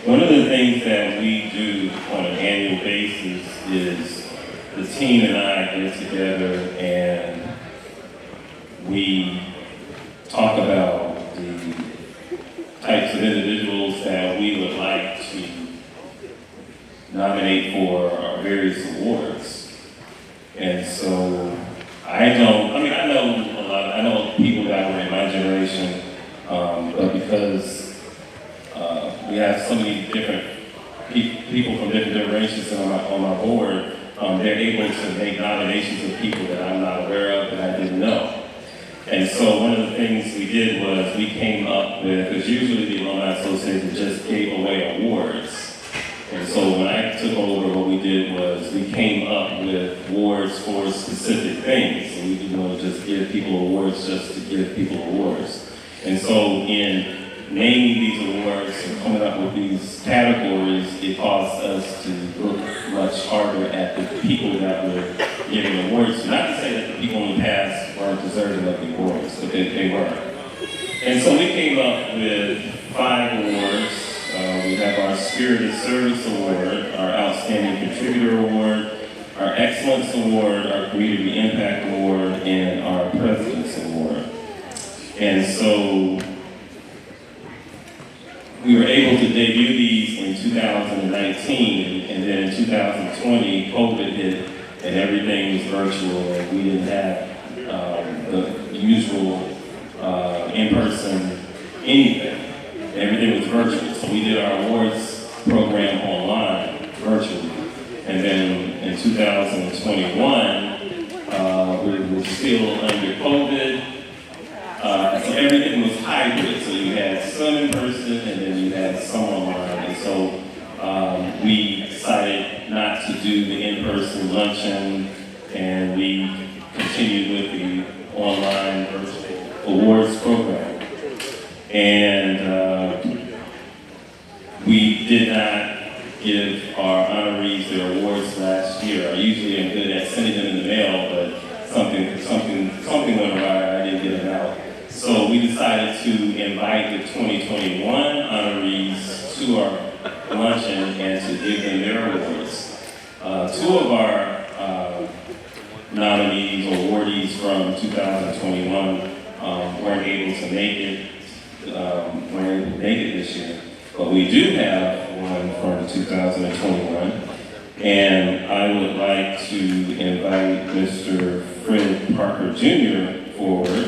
One of the things that we do on an annual basis is the team and I get together and we talk about the types of individuals that we would like to nominate for our various awards. And so I know people that were in my generation, but because we have so many different people from different generations on my board, they're able to make nominations of people that I'm not aware of, that I didn't know. And so one of the things we did was we came up with, because usually the Alumni Association just gave away awards. And so when I took over, what we did was we came up with awards for specific things. So we didn't want to just give people awards just to give people awards. And so in naming these awards and coming up with these categories, it caused us to look much harder at the people that were getting awards. Not to say that the people in the past weren't deserving of the awards, but they were. And so we came up with 5 awards. We have our Spirit of Service Award, our Outstanding Contributor Award, our Excellence Award, our Community Impact Award, and our President's Award. And so we were able to debut these in 2019, and then in 2020, COVID hit, and everything was virtual, and we didn't have the usual in-person anything. Everything was virtual, so we did our awards program online, virtually. And then in 2021, we were still under COVID, so everything was hybrid. So you had some in person and then you had some online. And so we decided not to do the in-person luncheon, and we continued with the online virtual awards program. And we did not give our honorees their awards last year. I usually am good at sending them in the mail, but something went awry. I didn't get them out. So we decided to invite the 2021 honorees to our luncheon and to give them their awards. 2 of our nominees or awardees from 2021 weren't able to make it. This year, but we do have one from 2021, and I would like to invite Mr. Fred Parker Jr. forward,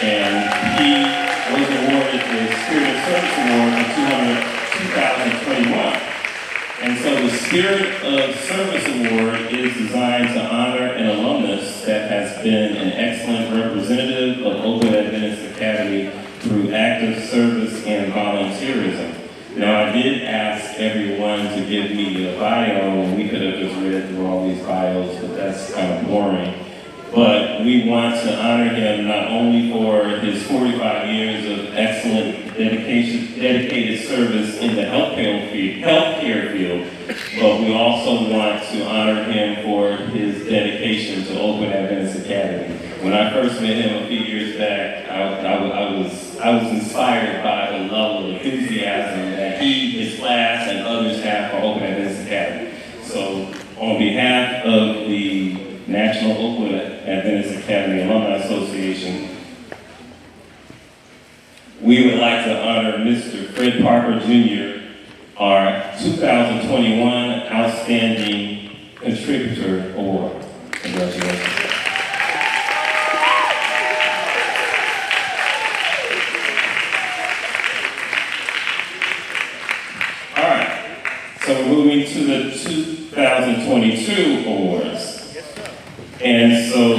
and he was awarded the Spirit of Service Award for 2021. And so the Spirit of Service Award is designed to honor an alumnus that has been an excellent representative of Oakwood Adventist Academy through active service and volunteerism. Now, I did ask everyone to give me a bio, and we could have just read through all these bios, but that's kind of boring. But we want to honor him not only for his 45 years of excellent dedicated service in the healthcare field, but we also want to honor him for his dedication to Oakwood Adventist Academy. When I first met him a few years back, I was inspired by the level of enthusiasm that he, his class, and others have for Oakwood Adventist Academy. So, on behalf of the National Oakwood Adventist Academy Alumni Association, we would like to honor Mr. Fred Parker Jr., our 2021 Outstanding Contributor Award. Congratulations. All right, so we're moving to the 2022 awards. And so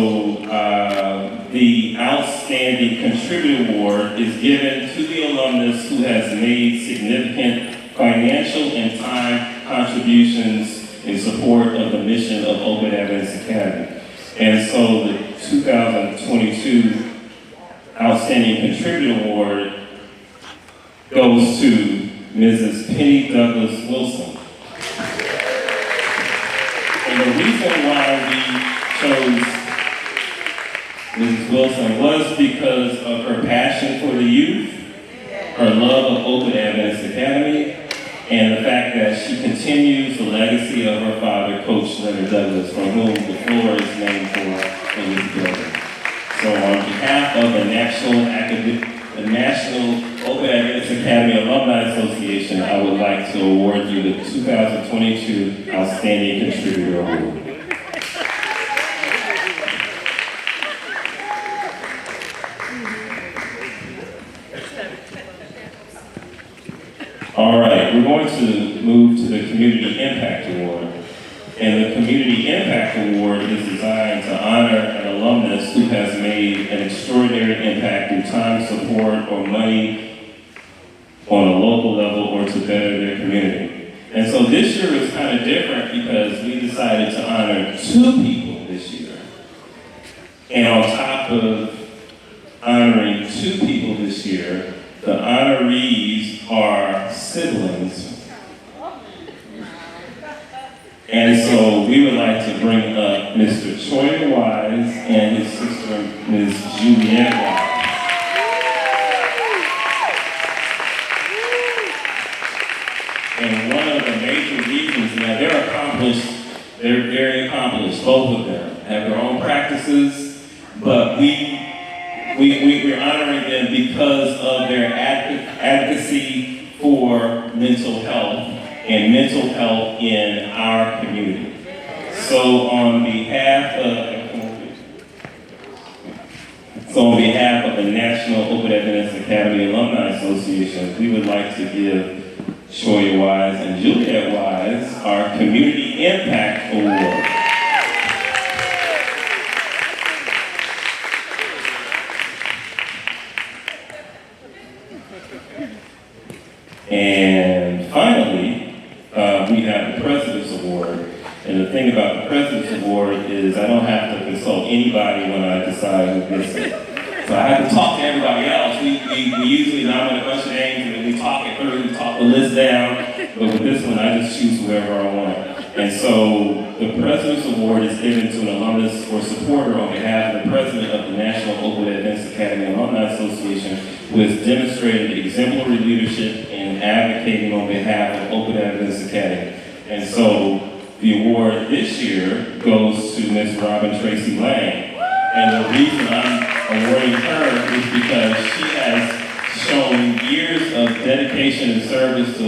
the Outstanding Contributor Award is given to the alumnus who has made significant financial and time contributions in support of the mission of Oakwood Adventist Academy. And so the 2022 Outstanding Contributor Award goes to Mrs. Penny Douglas Wilson. And the reason why we chose Mrs. Wilson was because of her passion for the youth, her love of Oakwood Adventist Academy, and the fact that she continues the legacy of her father, Coach Leonard Douglas, from whom the floor is named for in this building. So on behalf of the National Oakwood Awards Academy Alumni Association, I would like to award you the 2022 Outstanding Contributor Award. All right, we're going to move to the Community Impact Award. And the Community Impact Award is designed to honor an alumnus who has made an extraordinary impact through time, support, or money on a local level or to better their community. And so this year is kind of different because we decided to honor 2 people this year. And on top of honoring 2 people this year, the honorees are siblings. And so we would like to bring up Mr. Troy Wise and his sister, Ms. Juliette Wise. And one of the major reasons that they're very accomplished, both of them have their own practices, but we're honoring them because of their advocacy for mental health and mental health in our community. So on behalf of the National Oakwood Awards Academy Alumni Association, we would like to give Shoya Wise and Juliette Wise our Community Impact Award. And finally, we have the President's Award. And the thing about the President's Award is I don't have to consult anybody when I decide who gets it. So I have to talk to everybody else. We usually nominate a bunch of names and then we talk it through, we talk the list down. But with this one, I just choose whoever I want. And so the President's Award is given to an alumnus or supporter on behalf of the President of the National Oakwood Awards Academy Alumni Association, who has demonstrated exemplary leadership in advocating on behalf of Oakwood Awards Academy. And so the award this year goes to Ms. Robin Tracy Lang. And the reason I'm awarding her is because she has shown years of dedication and service to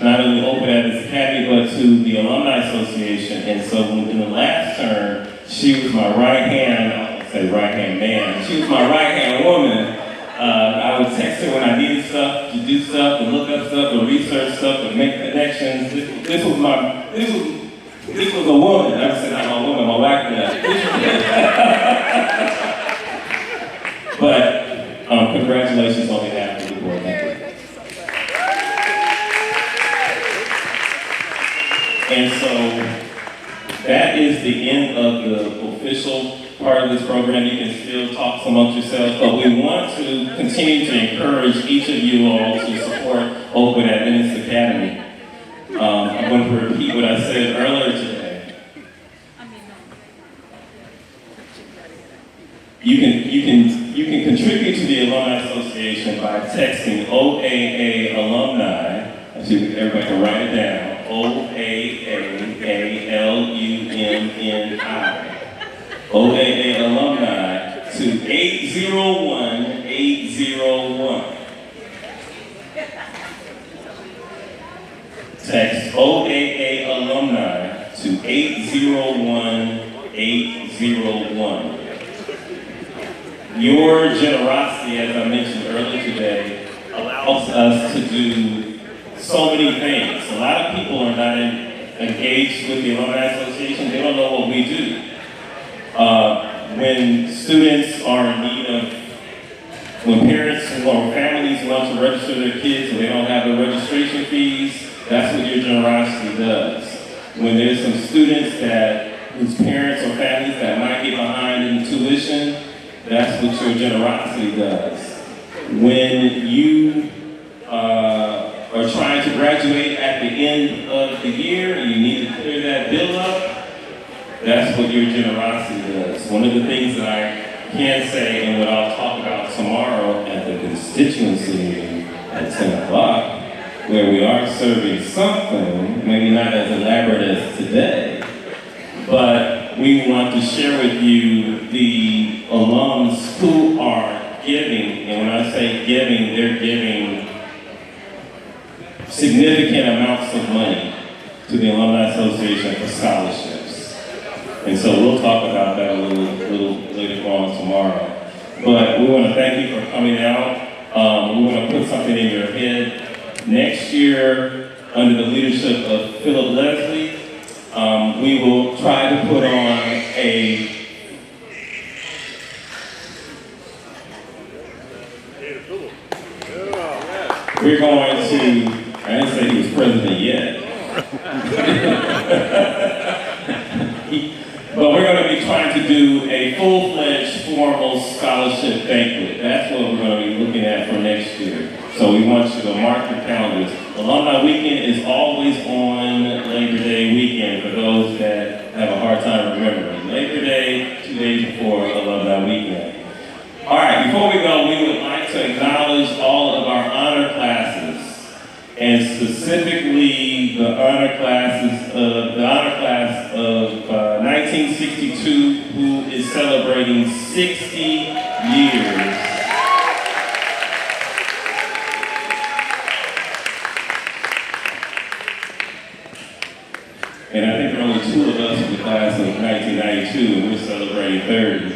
not only Oakwood Awards Academy, but to the Alumni Association. And so in the last term, she was my right-hand, I don't say right-hand man, she was my right-hand woman. I would text her when I needed stuff, to do stuff, to look up stuff, to research stuff, to make connections. This was a woman. I said, not my woman, my wife. But congratulations on behalf of the board. Thank you. And so that is the end of the official part of this program. You can still talk amongst yourselves, but we want to continue to encourage each of you all to support Oakwood Awards Academy. I'm going to repeat what I said earlier today. You can contribute to the Alumni Association by texting OAA Alumni. Everybody can write it down. OAA ALUMNI. OAA Alumni to 801-801. Text OAA Alumni to 801-801. Your generosity, as I mentioned earlier today, allows us to do so many things. A lot of people are not engaged with the Alumni Association. They don't know what we do. When students are in need of, when parents or families want to register their kids and they don't have the registration fees, that's what your generosity does. When there's some students whose parents or families that might get behind in tuition, that's what your generosity does. When you are trying to graduate at the end of the year and you need to clear that bill up, that's what your generosity does. One of the things that I can say, and what I'll talk about tomorrow at the constituency meeting at 10 o'clock, where we are serving something, maybe not as elaborate as today, but we want to share with you the alums who are giving, and when I say giving, they're giving significant amounts of money to the Alumni Association for scholarships. And so we'll talk about that a little later on tomorrow. But we want to thank you for coming out. We want to put something in your head. Next year, under the leadership of Philip Leslie, we will try to put on we're going to, I didn't say he was president yet, but we're going to be trying to do a full-fledged formal scholarship banquet. That's what we're going to be looking at for next year. So we want you to mark your calendars. Alumni Weekend is always on Labor Day weekend for those that have a hard time remembering. Labor Day, 2 days before Alumni Weekend. All right, before we go, we would like to acknowledge all of our honor classes, and specifically the honor class of 1962, who is celebrating 60 years. And I think there are only 2 of us in the class of 1992, and we're celebrating 30.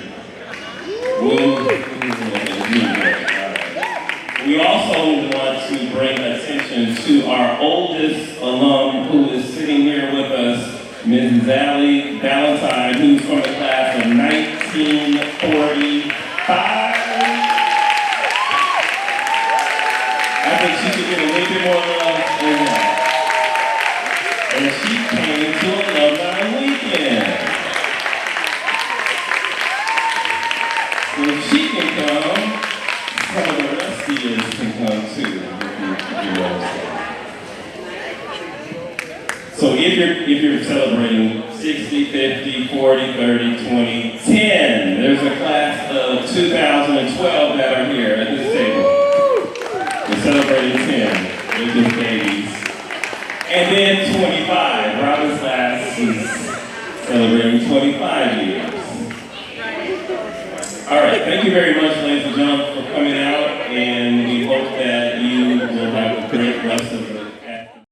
We also want to bring attention to our oldest alum who is sitting here with us, Mrs. Allie Valentine, who's from the class of 1945. I think she should get a little bit more love than that. And she came to Alumni Weekend. So if she can come, some of the rest of you can come too. So if you're celebrating 60, 50, 40, 30, 20, 10, there's a class of 2012 that are here at this table. We're celebrating 10. They're just babies. And then 25. Robin's class is celebrating 25 years. All right, thank you very much, ladies and gentlemen, for coming out, and we hope that